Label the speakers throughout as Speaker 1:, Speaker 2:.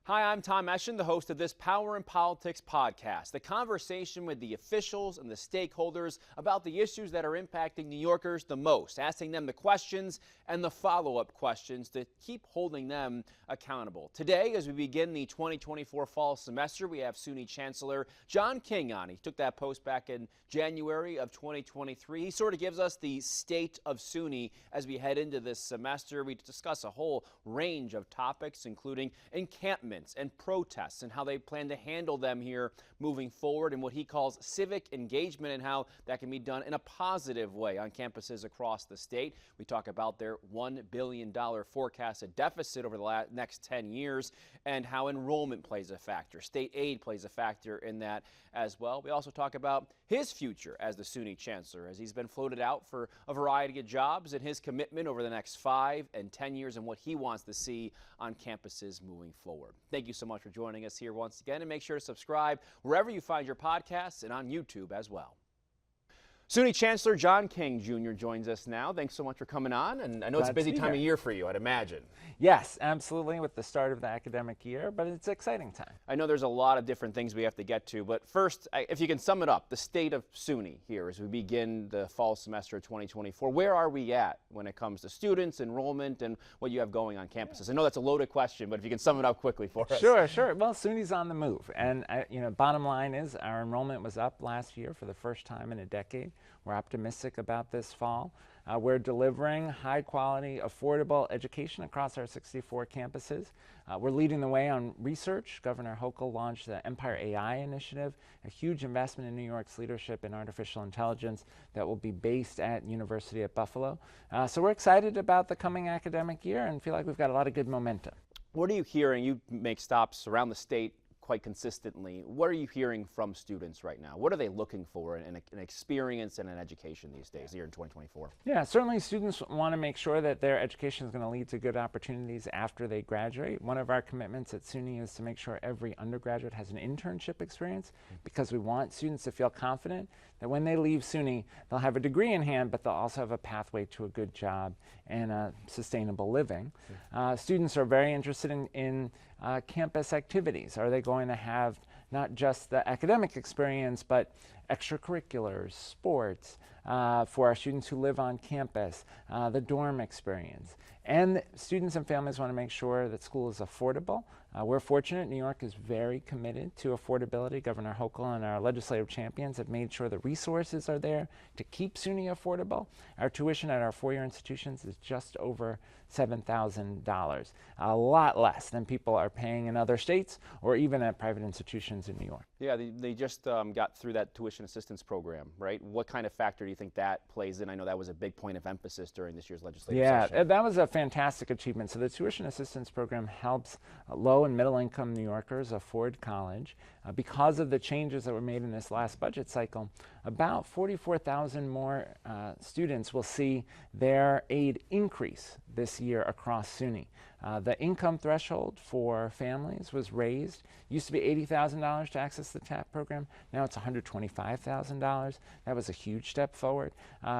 Speaker 1: Hi, I'm Tom Eschen, the host of this Power in Politics podcast, the conversation with the officials and the stakeholders about the issues that are impacting New Yorkers the most, asking them the questions and the follow-up questions to keep holding them accountable. Today, as we begin the 2024 fall semester, we have SUNY Chancellor John King on. He took that post back in January of 2023. He sort of gives us the state of SUNY as we head into this semester. We discuss a whole range of topics, including encampments and protests and how they plan to handle them here moving forward, and what he calls civic engagement and how that can be done in a positive way on campuses across the state. We talk about their $1 billion forecasted deficit over the next 10 years and how enrollment plays a factor. State aid plays a factor in that as well. We also talk about his future as the SUNY Chancellor, as he's been floated out for a variety of jobs, and his commitment over the next 5 and 10 years and what he wants to see on campuses moving forward. Thank you so much for joining us here once again, and make sure to subscribe wherever you find your podcasts and on YouTube as well. SUNY Chancellor John King Jr. joins us now. Thanks so much for coming on, and I know it's a busy time of year for you, I'd imagine.
Speaker 2: Yes, absolutely, with the start of the academic year, but it's an exciting time.
Speaker 1: I know there's a lot of different things we have to get to, but first, if you can sum it up, the state of SUNY here as we begin the fall semester of 2024, where are we at when it comes to students, enrollment, and what you have going on campuses? I know that's a loaded question, but if you can sum it up quickly for us.
Speaker 2: Sure. Well, SUNY's on the move, and bottom line is our enrollment was up last year for the first time in a decade. We're optimistic about this fall. We're delivering high-quality, affordable education across our 64 campuses. We're leading the way on research. Governor Hochul launched the Empire AI initiative, a huge investment in New York's leadership in artificial intelligence that will be based at University at Buffalo. So we're excited about the coming academic year and feel like we've got a lot of good momentum.
Speaker 1: What are you hearing? You make stops around the state quite consistently. What are you hearing from students right now? What are they looking for in an experience and an education these days here in 2024?
Speaker 2: Yeah, certainly students want to make sure that their education is going to lead to good opportunities after they graduate. One of our commitments at SUNY is to make sure every undergraduate has an internship experience, because we want students to feel confident that when they leave SUNY, they'll have a degree in hand, but they'll also have a pathway to a good job and a sustainable living. Students are very interested in campus activities. Are they going to have not just the academic experience, but extracurriculars, sports, for our students who live on campus, the dorm experience. And students and families want to make sure that school is affordable. We're fortunate. New York is very committed to affordability. Governor Hochul and our legislative champions have made sure the resources are there to keep SUNY affordable. Our tuition at our four-year institutions is just over $7,000, a lot less than people are paying in other states or even at private institutions in New York.
Speaker 1: Yeah, they just got through that tuition assistance program, right? What kind of factor do you think that plays in? I know that was a big point of emphasis during this year's legislative session.
Speaker 2: Yeah, that was a fantastic achievement. So the tuition assistance program helps low and middle income New Yorkers afford college. Because of the changes that were made in this last budget cycle, about 44,000 more students will see their aid increase this year across SUNY. The income threshold for families was raised. Used to be $80,000 to access the TAP program. Now it's $125,000. That was a huge step forward.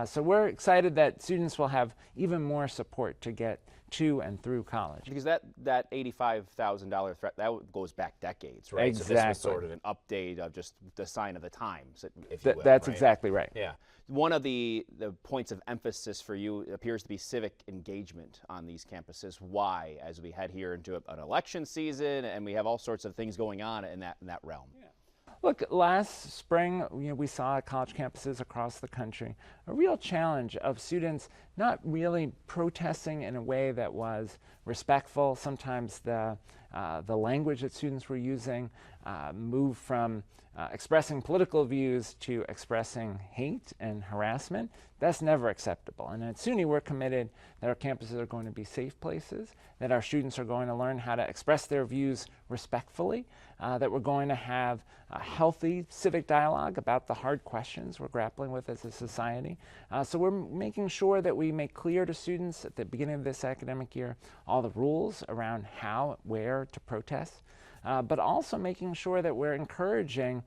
Speaker 2: So we're excited that students will have even more support to get to and through college.
Speaker 1: Because that $85,000 threat, that goes back decades, right?
Speaker 2: Exactly.
Speaker 1: So this was sort of an update of just the sign of the times, if you will.
Speaker 2: That's
Speaker 1: right?
Speaker 2: exactly right.
Speaker 1: Yeah. One of the points of emphasis for you appears to be civic engagement on these campuses. Why? As we head here into an election season and we have all sorts of things going on in that realm.
Speaker 2: Yeah. Look, last spring, we saw at college campuses across the country a real challenge of students not really protesting in a way that was respectful. Sometimes the language that students were using moved from expressing political views to expressing hate and harassment. That's never acceptable. And at SUNY, we're committed that our campuses are going to be safe places, that our students are going to learn how to express their views respectfully, that we're going to have a healthy civic dialogue about the hard questions we're grappling with as a society. So we're making sure that we make clear to students at the beginning of this academic year all the rules around how, where to protest. But also making sure that we're encouraging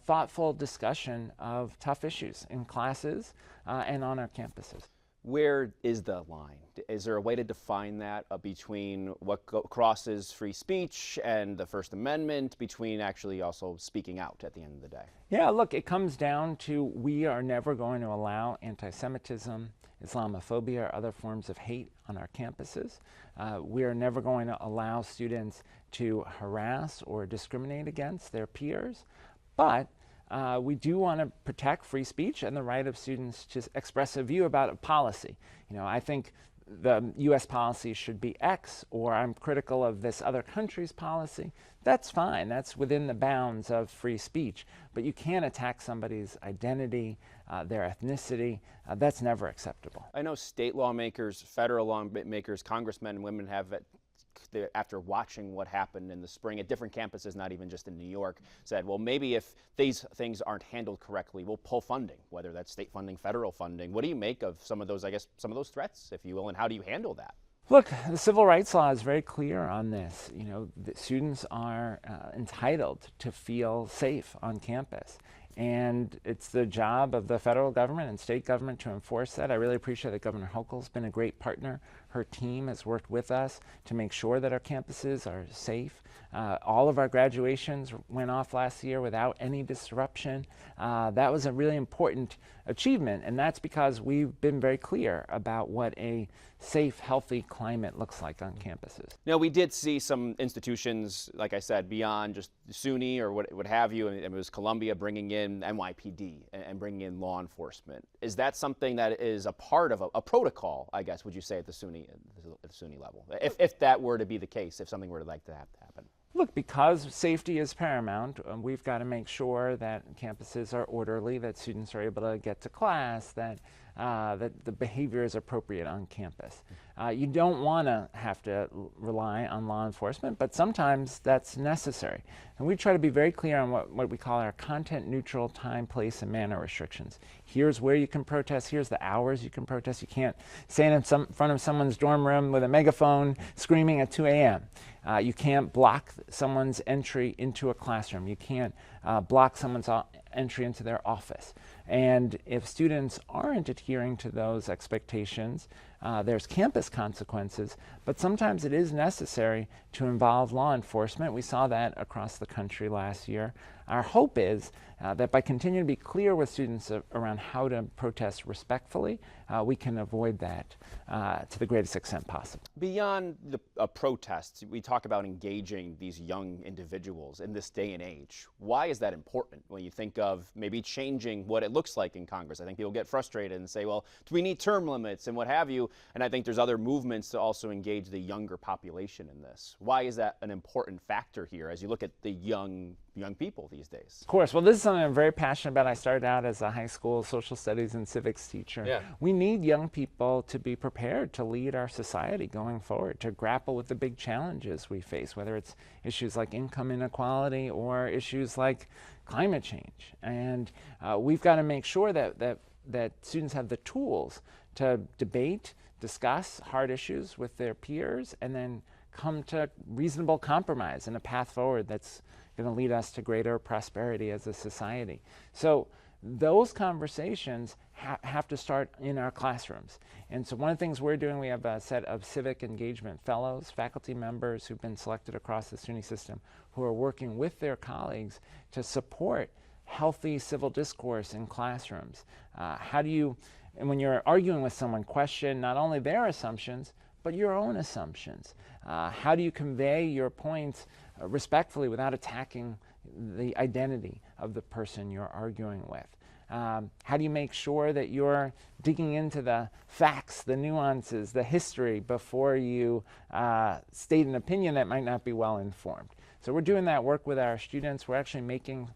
Speaker 2: thoughtful discussion of tough issues in classes and on our campuses.
Speaker 1: Where is the line? Is there a way to define that between what crosses free speech and the First Amendment, between actually also speaking out at the end of the day?
Speaker 2: Yeah, look, it comes down to we are never going to allow anti-Semitism, Islamophobia, or other forms of hate on our campuses. We are never going to allow students to harass or discriminate against their peers, but we do want to protect free speech and the right of students to express a view about a policy. I think the U.S. policy should be X, or I'm critical of this other country's policy. That's fine. That's within the bounds of free speech. But you can't attack somebody's identity, their ethnicity. That's never acceptable.
Speaker 1: I know state lawmakers, federal lawmakers, congressmen and women have, after watching what happened in the spring at different campuses, not even just in New York, said, well, maybe if these things aren't handled correctly, we'll pull funding, whether that's state funding, federal funding. What do you make of some of those, some of those threats, if you will, and how do you handle that?
Speaker 2: Look, the civil rights law is very clear on this. The students are entitled to feel safe on campus. And it's the job of the federal government and state government to enforce that. I really appreciate that Governor Hochul's been a great partner. Her team has worked with us to make sure that our campuses are safe. All of our graduations went off last year without any disruption. That was a really important achievement, and that's because we've been very clear about what a safe, healthy climate looks like on campuses.
Speaker 1: Now, we did see some institutions, like I said, beyond just SUNY or what have you, and it was Columbia bringing in NYPD and bringing in law enforcement. Is that something that is a part of a protocol, I guess, would you say, at the SUNY level? If that were to be the case, if something were to happen?
Speaker 2: Look, because safety is paramount, we've got to make sure that campuses are orderly, that students are able to get to class, that the behavior is appropriate on campus. You don't want to have to rely on law enforcement, but sometimes that's necessary. And we try to be very clear on what we call our content-neutral time, place, and manner restrictions. Here's where you can protest. Here's the hours you can protest. You can't stand in front of someone's dorm room with a megaphone screaming at 2 a.m. You can't block someone's entry into a classroom. You can't block someone's entry into their office. And if students aren't adhering to those expectations, there's campus consequences, but sometimes it is necessary to involve law enforcement. We saw that across the country last year. Our hope is that by continuing to be clear with students around how to protest respectfully, we can avoid that to the greatest extent possible.
Speaker 1: Beyond the protests, we talk about engaging these young individuals in this day and age. Why is that important when you think of maybe changing what it looks like in Congress? I think people get frustrated and say, well, do we need term limits and what have you? And I think there's other movements to also engage the younger population in this. Why is that an important factor here as you look at the young people these days?
Speaker 2: Of course. Well, this is something I'm very passionate about. I started out as a high school social studies and civics teacher.
Speaker 1: Yeah.
Speaker 2: We need young people to be prepared to lead our society going forward, to grapple with the big challenges we face, whether it's issues like income inequality or issues like climate change. And we've got to make sure that students have the tools to debate, discuss hard issues with their peers, and then come to reasonable compromise and a path forward that's going to lead us to greater prosperity as a society. So those conversations have to start in our classrooms. And so one of the things we're doing, we have a set of civic engagement fellows, faculty members who've been selected across the SUNY system, who are working with their colleagues to support healthy civil discourse in classrooms. And when you're arguing with someone, question not only their assumptions, but your own assumptions. How do you convey your points respectfully without attacking the identity of the person you're arguing with? How do you make sure that you're digging into the facts, the nuances, the history before you state an opinion that might not be well informed? So we're doing that work with our students. We're actually making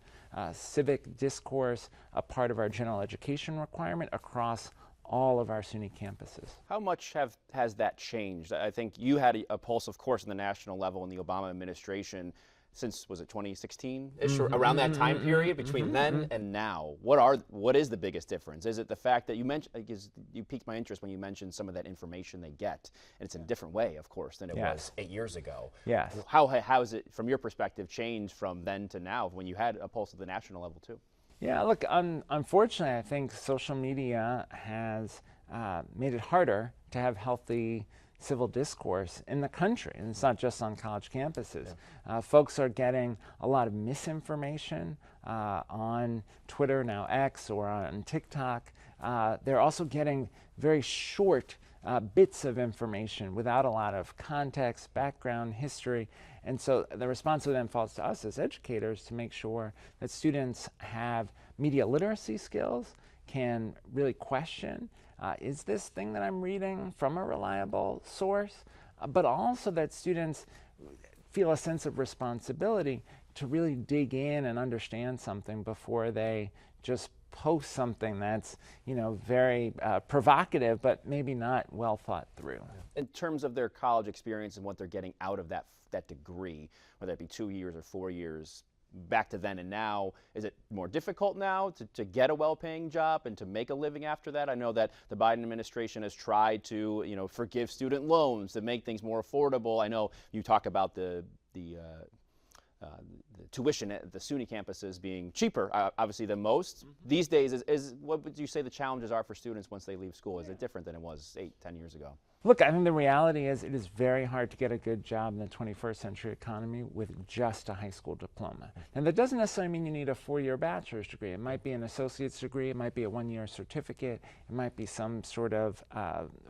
Speaker 2: civic discourse a part of our general education requirement across all of our SUNY campuses.
Speaker 1: How much has that changed? I think you had a pulse, of course, on the national level in the Obama administration since, was it 2016-ish, around that time period between then and now. What is the biggest difference? Is it the fact that you mentioned, you piqued my interest when you mentioned some of that information they get, and it's in a different way, of course, than it was 8 years ago.
Speaker 2: Yes.
Speaker 1: How has it, from your perspective, changed from then to now when you had a pulse at the national level too?
Speaker 2: Yeah, look, unfortunately, I think social media has made it harder to have healthy civil discourse in the country. And it's not just on college campuses. Folks are getting a lot of misinformation on Twitter, now X, or on TikTok. They're also getting very short bits of information without a lot of context, background, history. And so the responsibility then falls to us as educators to make sure that students have media literacy skills, can really question, is this thing that I'm reading from a reliable source? But also that students feel a sense of responsibility to really dig in and understand something before they just post something that's, very provocative, but maybe not well thought through.
Speaker 1: In terms of their college experience and what they're getting out of that degree, whether it be 2 years or 4 years, back to then and now, is it more difficult now to get a well-paying job and to make a living after that? I know that the Biden administration has tried to, forgive student loans to make things more affordable. I know you talk about the tuition at the SUNY campuses being cheaper, obviously, than most. These days, is what would you say the challenges are for students once they leave school? Is it different than it was 8-10 years ago?
Speaker 2: Look, I think the reality is it is very hard to get a good job in the 21st century economy with just a high school diploma. And that doesn't necessarily mean you need a 4-year bachelor's degree. It might be an associate's degree, it might be a 1-year certificate, it might be some sort of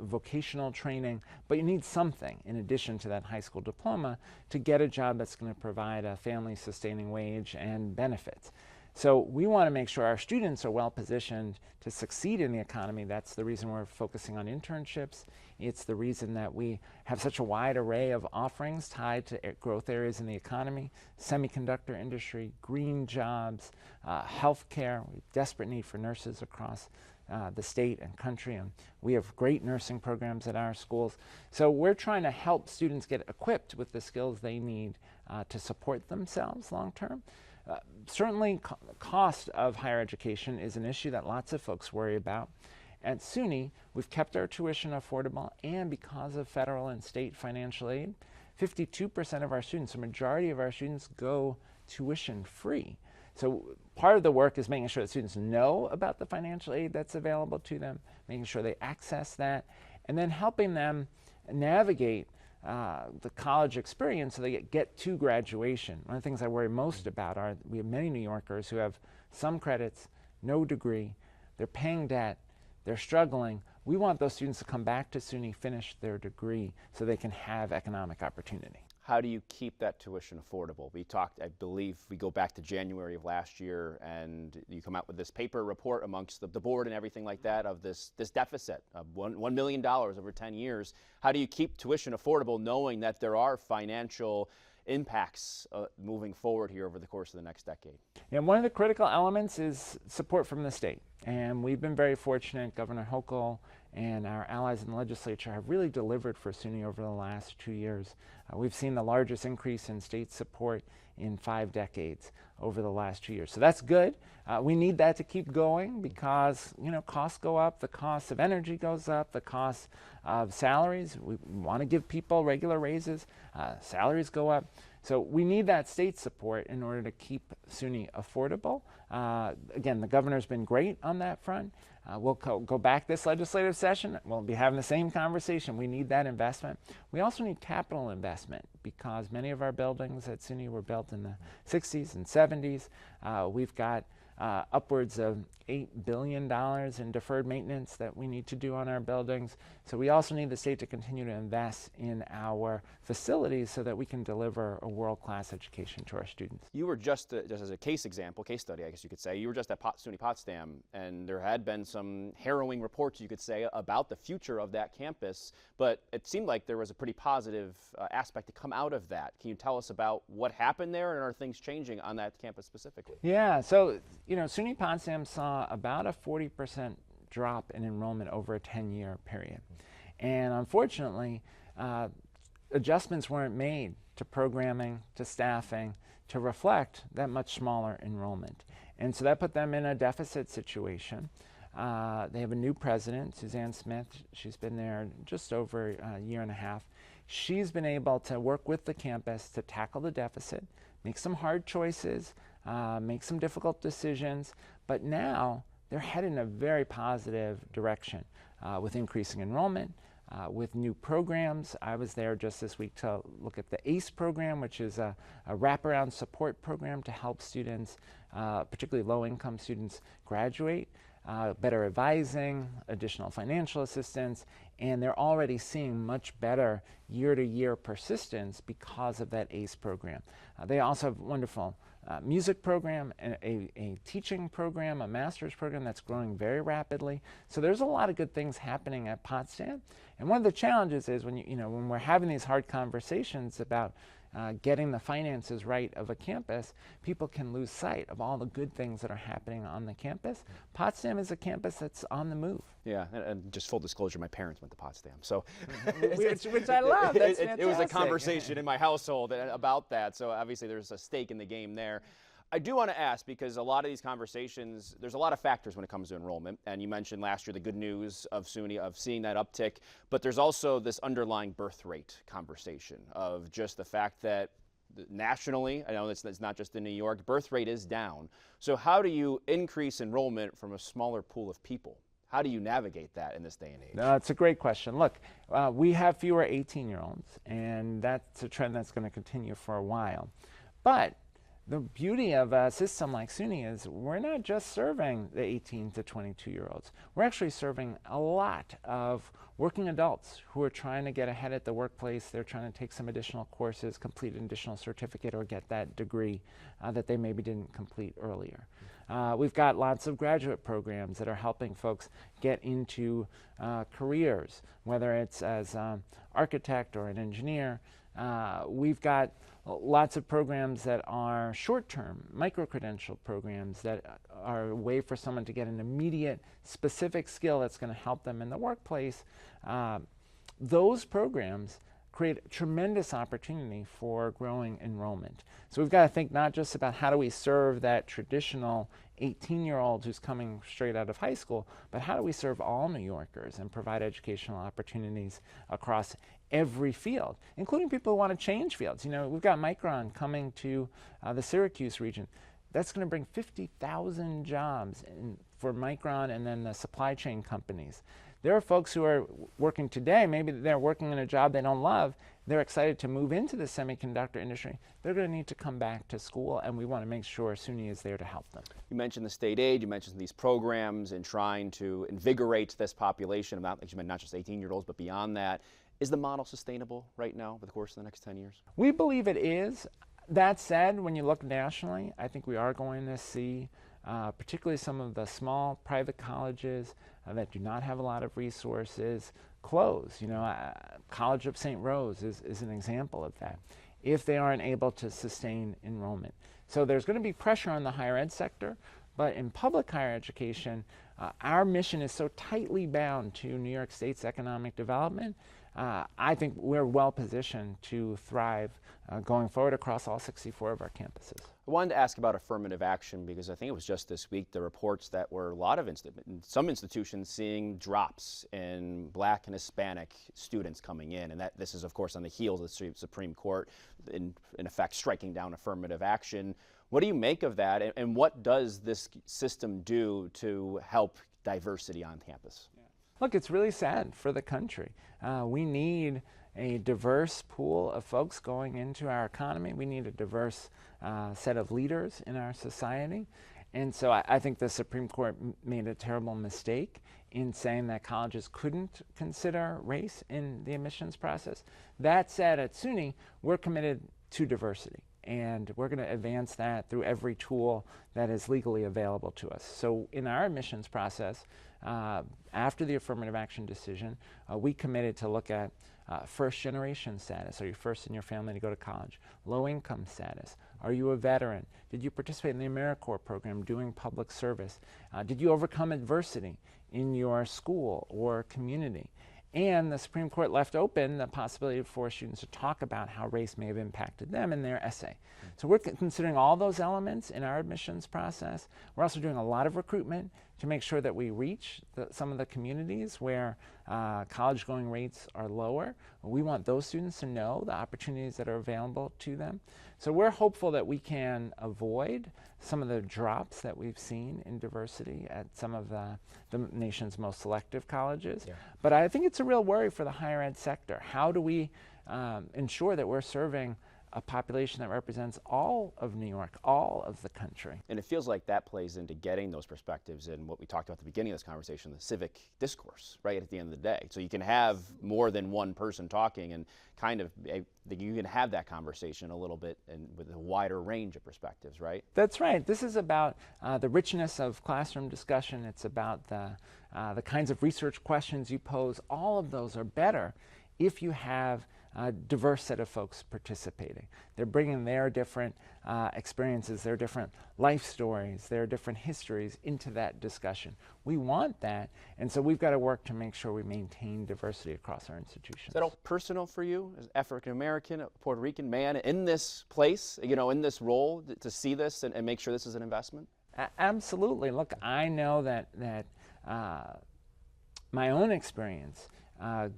Speaker 2: vocational training, but you need something in addition to that high school diploma to get a job that's going to provide a family-sustaining wage and benefits. So we want to make sure our students are well positioned to succeed in the economy. That's the reason we're focusing on internships. It's the reason that we have such a wide array of offerings tied to growth areas in the economy: semiconductor industry, green jobs, healthcare. We have desperate need for nurses across the state and country, and we have great nursing programs at our schools. So we're trying to help students get equipped with the skills they need to support themselves long term. Certainly, cost of higher education is an issue that lots of folks worry about. At SUNY, we've kept our tuition affordable, and because of federal and state financial aid, 52% of our students, the majority of our students, go tuition free. So part of the work is making sure that students know about the financial aid that's available to them, making sure they access that, and then helping them navigate the college experience so they get to graduation. One of the things I worry most about are we have many New Yorkers who have some credits, no degree, they're paying debt, they're struggling. We want those students to come back to SUNY, finish their degree so they can have economic opportunity.
Speaker 1: How do you keep that tuition affordable? We talked, I believe, we go back to January of last year, and you come out with this paper report amongst the board and everything like that of this deficit of $1 million over 10 years. How do you keep tuition affordable knowing that there are financial impacts moving forward here over the course of the next decade?
Speaker 2: Yeah, one of the critical elements is support from the state. And we've been very fortunate. Governor Hochul and our allies in the legislature have really delivered for SUNY over the last 2 years. We've seen the largest increase in state support in 5 decades over the last 2 years. So that's good. We need that to keep going because, costs go up, the cost of energy goes up, the cost of salaries. We want to give people regular raises, salaries go up. So we need that state support in order to keep SUNY affordable. Again, the governor's been great on that front. We'll go back this legislative session. We'll be having the same conversation. We need that investment. We also need capital investment because many of our buildings at SUNY were built in the 60s and 70s. We've got upwards of $8 billion in deferred maintenance that we need to do on our buildings. So we also need the state to continue to invest in our facilities so that we can deliver a world-class education to our students.
Speaker 1: You were just as a case study, I guess you could say, you were just at SUNY Potsdam, and there had been some harrowing reports, you could say, about the future of that campus, but it seemed like there was a pretty positive aspect to come out of that. Can you tell us about what happened there, and are things changing on that campus specifically?
Speaker 2: Yeah, so, SUNY Potsdam saw about a 40% drop in enrollment over a 10-year period. And unfortunately, adjustments weren't made to programming, to staffing, to reflect that much smaller enrollment. And so that put them in a deficit situation. They have a new president, Suzanne Smith. She's been there just over a year and a half. She's been able to work with the campus to tackle the deficit, make some hard choices, make some difficult decisions, but now they're headed in a very positive direction. with increasing enrollment, with new programs. I was there just this week to look at the ACE program, which is a wraparound support program to help students, particularly low-income students, graduate. Better advising, additional financial assistance, and they're already seeing much better year-to-year persistence because of that ACE program. They also have a wonderful music program, a teaching program, a master's program that's growing very rapidly. So there's a lot of good things happening at Potsdam. And one of the challenges is when we're having these hard conversations about getting the finances right of a campus, people can lose sight of all the good things that are happening on the campus. Potsdam is a campus that's on the move.
Speaker 1: Yeah, and just full disclosure, my parents went to Potsdam, so
Speaker 2: which I love. That's
Speaker 1: it was a conversation in my household about that. So obviously there's a stake in the game there. I do want to ask, because a lot of these conversations, there's a lot of factors when it comes to enrollment, and you mentioned last year the good news of SUNY, of seeing that uptick, but there's also this underlying birth rate conversation of just the fact that nationally, I know it's not just in New York, birth rate is down. So how do you increase enrollment from a smaller pool of people? How do you navigate that in this day and age?
Speaker 2: It's a great question. Look, we have fewer 18-year-olds, and that's a trend that's going to continue for a while. But the beauty of a system like SUNY is we're not just serving the 18 to 22-year-olds. We're actually serving a lot of working adults who are trying to get ahead at the workplace. They're trying to take some additional courses, complete an additional certificate, or get that degree that they maybe didn't complete earlier. We've got lots of graduate programs that are helping folks get into careers, whether it's as an architect or an engineer. We've got lots of programs that are short-term, micro-credential programs that are a way for someone to get an immediate, specific skill that's going to help them in the workplace. Those programs create tremendous opportunity for growing enrollment. So we've got to think not just about how do we serve that traditional 18-year-old who's coming straight out of high school, but how do we serve all New Yorkers and provide educational opportunities across every field, including people who want to change fields. We've got Micron coming to the Syracuse region. That's going to bring 50,000 jobs for Micron and then the supply chain companies. There are folks who are working today, maybe they're working in a job they don't love, they're excited to move into the semiconductor industry. They're going to need to come back to school, and we want to make sure SUNY is there to help them.
Speaker 1: You mentioned the state aid, you mentioned these programs and trying to invigorate this population, not just 18-year-olds, but beyond that. Is the model sustainable right now over the course of the next 10 years?
Speaker 2: We believe it is. That said, when you look nationally, I think we are going to see particularly some of the small private colleges that do not have a lot of resources close. College of St. Rose is an example of that, if they aren't able to sustain enrollment. So there's going to be pressure on the higher ed sector, but in public higher education, our mission is so tightly bound to New York State's economic development. I think we're well positioned to thrive going forward across all 64 of our campuses.
Speaker 1: I wanted to ask about affirmative action because I think it was just this week the reports that were a lot of some institutions seeing drops in Black and Hispanic students coming in, and that this is of course on the heels of the Supreme Court in effect striking down affirmative action. What do you make of that, and what does this system do to help diversity on campus?
Speaker 2: Look, it's really sad for the country. We need a diverse pool of folks going into our economy. We need a diverse set of leaders in our society. And so I think the Supreme Court made a terrible mistake in saying that colleges couldn't consider race in the admissions process. That said, at SUNY, we're committed to diversity. And we're going to advance that through every tool that is legally available to us. So in our admissions process, after the affirmative action decision, we committed to look at first generation status. Are you first in your family to go to college? Low income status. Are you a veteran? Did you participate in the AmeriCorps program doing public service? Did you overcome adversity in your school or community? And the Supreme Court left open the possibility for students to talk about how race may have impacted them in their essay. So we're considering all those elements in our admissions process. We're also doing a lot of recruitment to make sure that we reach some of the communities where college-going rates are lower. We want those students to know the opportunities that are available to them. So we're hopeful that we can avoid some of the drops that we've seen in diversity at some of the nation's most selective colleges. Yeah. But I think it's a real worry for the higher ed sector. How do we ensure that we're serving a population that represents all of New York, all of the country?
Speaker 1: And it feels like that plays into getting those perspectives in what we talked about at the beginning of this conversation, the civic discourse, right, at the end of the day. So you can have more than one person talking and kind of, you can have that conversation a little bit and with a wider range of perspectives, right?
Speaker 2: That's right. This is about the richness of classroom discussion. It's about the kinds of research questions you pose. All of those are better if you have a diverse set of folks participating. They're bringing their different experiences, their different life stories, their different histories into that discussion. We want that, and so we've got to work to make sure we maintain diversity across our institutions.
Speaker 1: Is that all personal for you as African American, a Puerto Rican man in this place, in this role, to see this and make sure this is an investment?
Speaker 2: Absolutely. Look, I know that my own experience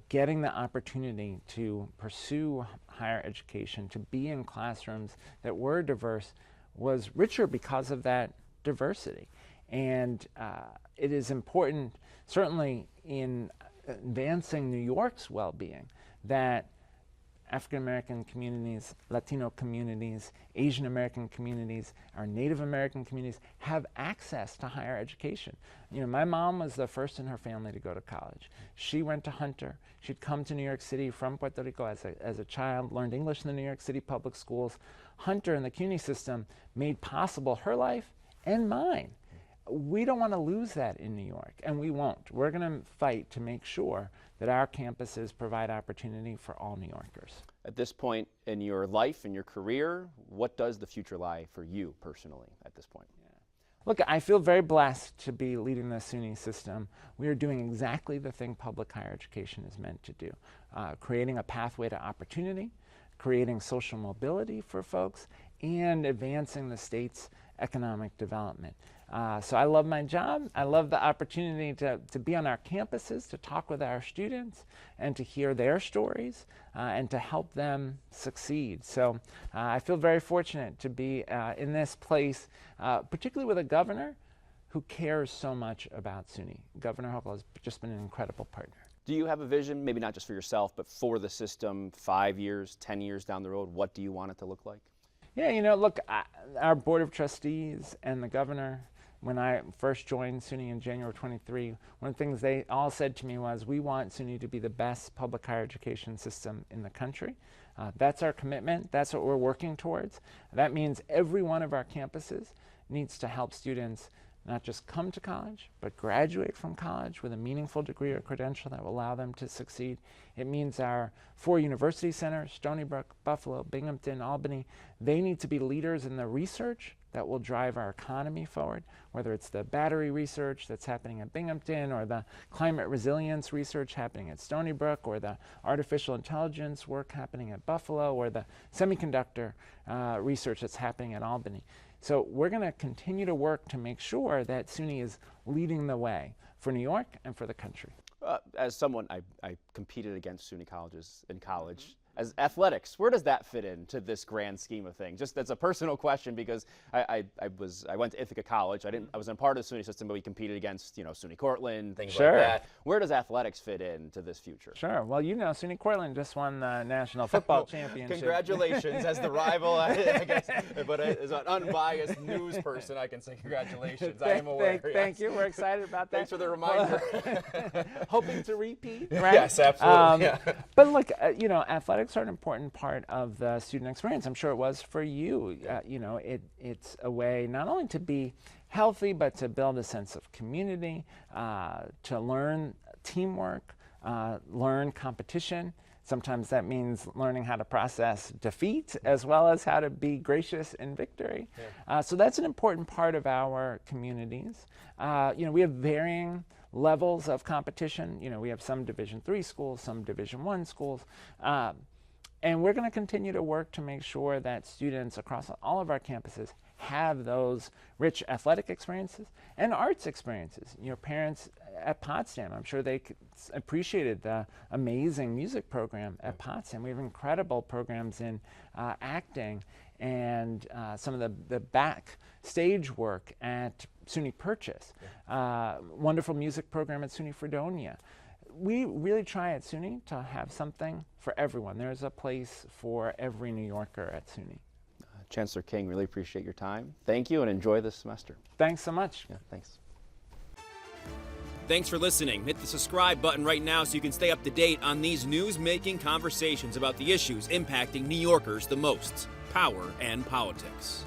Speaker 2: getting the opportunity to pursue higher education, to be in classrooms that were diverse, was richer because of that diversity. And it is important, certainly in advancing New York's well-being, that African American communities, Latino communities, Asian American communities, our Native American communities have access to higher education. My mom was the first in her family to go to college. She went to Hunter. She'd come to New York City from Puerto Rico as a child, learned English in the New York City public schools. Hunter and the CUNY system made possible her life and mine. We don't want to lose that in New York, and we won't. We're going to fight to make sure that our campuses provide opportunity for all New Yorkers.
Speaker 1: At this point in your life and your career, what does the future lie for you personally at this point?
Speaker 2: Yeah. Look, I feel very blessed to be leading the SUNY system. We are doing exactly the thing public higher education is meant to do, creating a pathway to opportunity, creating social mobility for folks, and advancing the state's economic development. So I love my job. I love the opportunity to be on our campuses, to talk with our students, and to hear their stories, and to help them succeed. So I feel very fortunate to be in this place, particularly with a governor who cares so much about SUNY. Governor Hochul has just been an incredible partner.
Speaker 1: Do you have a vision, maybe not just for yourself, but for the system 5 years, 10 years down the road? What do you want it to look like?
Speaker 2: Yeah, look, our Board of Trustees and the governor, when I first joined SUNY in January 23, one of the things they all said to me was, we want SUNY to be the best public higher education system in the country. That's our commitment. That's what we're working towards. That means every one of our campuses needs to help students not just come to college, but graduate from college with a meaningful degree or credential that will allow them to succeed. It means our 4 university centers, Stony Brook, Buffalo, Binghamton, Albany, they need to be leaders in the research that will drive our economy forward, whether it's the battery research that's happening at Binghamton, or the climate resilience research happening at Stony Brook, or the artificial intelligence work happening at Buffalo, or the semiconductor research that's happening at Albany. So we're going to continue to work to make sure that SUNY is leading the way for New York and for the country.
Speaker 1: As someone, I competed against SUNY colleges in college. As athletics, where does that fit into this grand scheme of things? Just that's a personal question, because I went to Ithaca College. I wasn't a part of the SUNY system, but we competed against SUNY Cortland, things like that. Where does athletics fit into this future?
Speaker 2: Sure. Well, SUNY Cortland just won the National Football Championship.
Speaker 1: Congratulations, as the rival, I guess. But as an unbiased news person, I can say congratulations. I am aware.
Speaker 2: Thank you. We're excited about that.
Speaker 1: Thanks for the reminder.
Speaker 2: Hoping to repeat, right?
Speaker 1: Yes, absolutely.
Speaker 2: But look, athletics are an important part of the student experience. I'm sure it was for you. It's a way not only to be healthy, but to build a sense of community, to learn teamwork, learn competition. Sometimes that means learning how to process defeat as well as how to be gracious in victory. Yeah. So that's an important part of our communities. We have varying levels of competition. We have some Division III schools, some Division I schools. And we're going to continue to work to make sure that students across all of our campuses have those rich athletic experiences and arts experiences. Your parents at Potsdam, I'm sure they appreciated the amazing music program at Potsdam. We have incredible programs in acting and some of the backstage work at SUNY Purchase, wonderful music program at SUNY Fredonia. We really try at SUNY to have something for everyone. There's a place for every New Yorker at SUNY.
Speaker 1: Chancellor King, really appreciate your time. Thank you and enjoy this semester.
Speaker 2: Thanks so much.
Speaker 1: Yeah, thanks. Thanks for listening. Hit the subscribe button right now so you can stay up to date on these news-making conversations about the issues impacting New Yorkers the most: power and politics.